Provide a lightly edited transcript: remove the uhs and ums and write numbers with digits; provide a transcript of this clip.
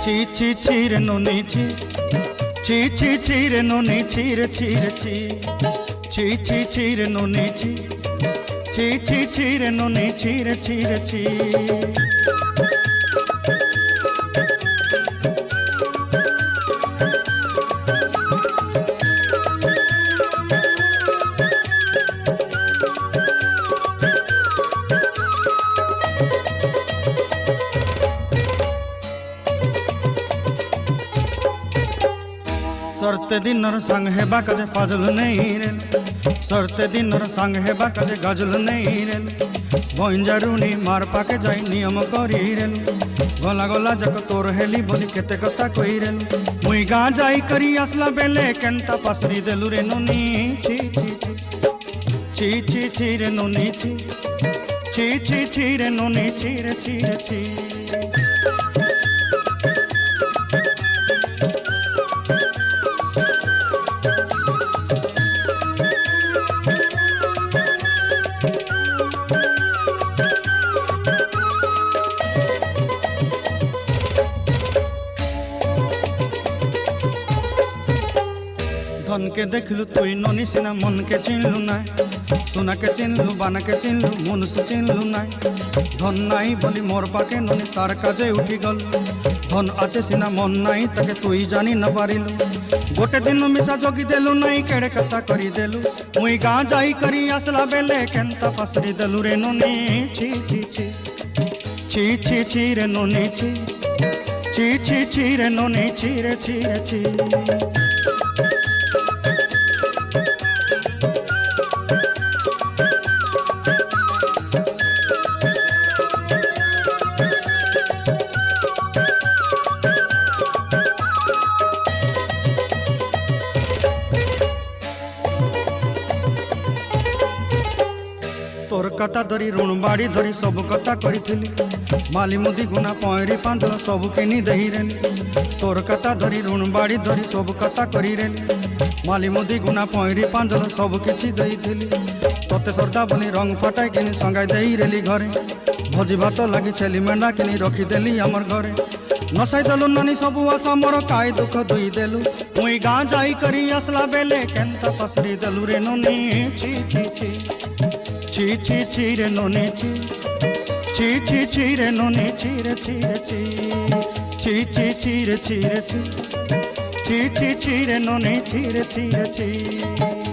ছি ছি ছি রে ননি ছি ছি ছি ছি রে ননি ছি রে ছি রে ছি ছি ছি ছি রে ননি ছি ছি ছি ছি রে ননি ছি রে ছি রে ছি। सरते दिनर संग हेबा काजे फाजल नहीं रेल सरते दिनर संग हेबा काजे गजल नहीं रेल बंजारुनी मार पाके जाई नियम करी रेल गला गला जक तोर हेली बोली केते कथा कही रेल मुई गाँ जाई करी आसला बेले केंता पासरी देलु रे नोनी छी छी छी छी छी रे नोनी छी छी छी छी रे नोनी छी रे छी रे छी। धन के देखलु तुई ननी सिना मन के चिन्हलु ना सोना के चिन्हलु बाना के चिन्हलु मन से चिन्हलु ना धन नाई बोली मोर पाके ननी तार काजे उठी गल धन आचे सिना मन नाई ताके तुई जानी न पारिलु गोटे दिन मिसा जोगी देलु नाई केड़े कथा करी देलु मुई गाँ जाई करी आसला बेले केंता पासरी देलु रे ननी छी छी छी छी छी छी रे ननी छी छी छी छी रे ननी छी रे छी रे छी। तोर कथा धरी ऋण बाड़ी धरी सब कथा करी माली मुदी गुना पहरी पांदल सब किनी दही रेली तोर कथा धरी ऋण बाड़ी धरी सब कथा करी रेली माली मुदी गुना पहरी पांदल सब किछि दही तोते सरदा बनी रंग फटाई किनी संगाई दही रेली घरे भोजी भात लगी छेली मेंढा किनी रखीदेली आमर घरे नसाई देलु नानी सबू आशा मोर काय दुख दुई देलु मुई गाँ जाई करी आसला बेले केंता पसरी देलु रे ननी छी छी छी छी छी छी रे ननी छी छी छी छी रे ननी छी रे छी रे छी छी छी छी रे छी रे छी छी छी छी रे ननी छी रे छी रे छी।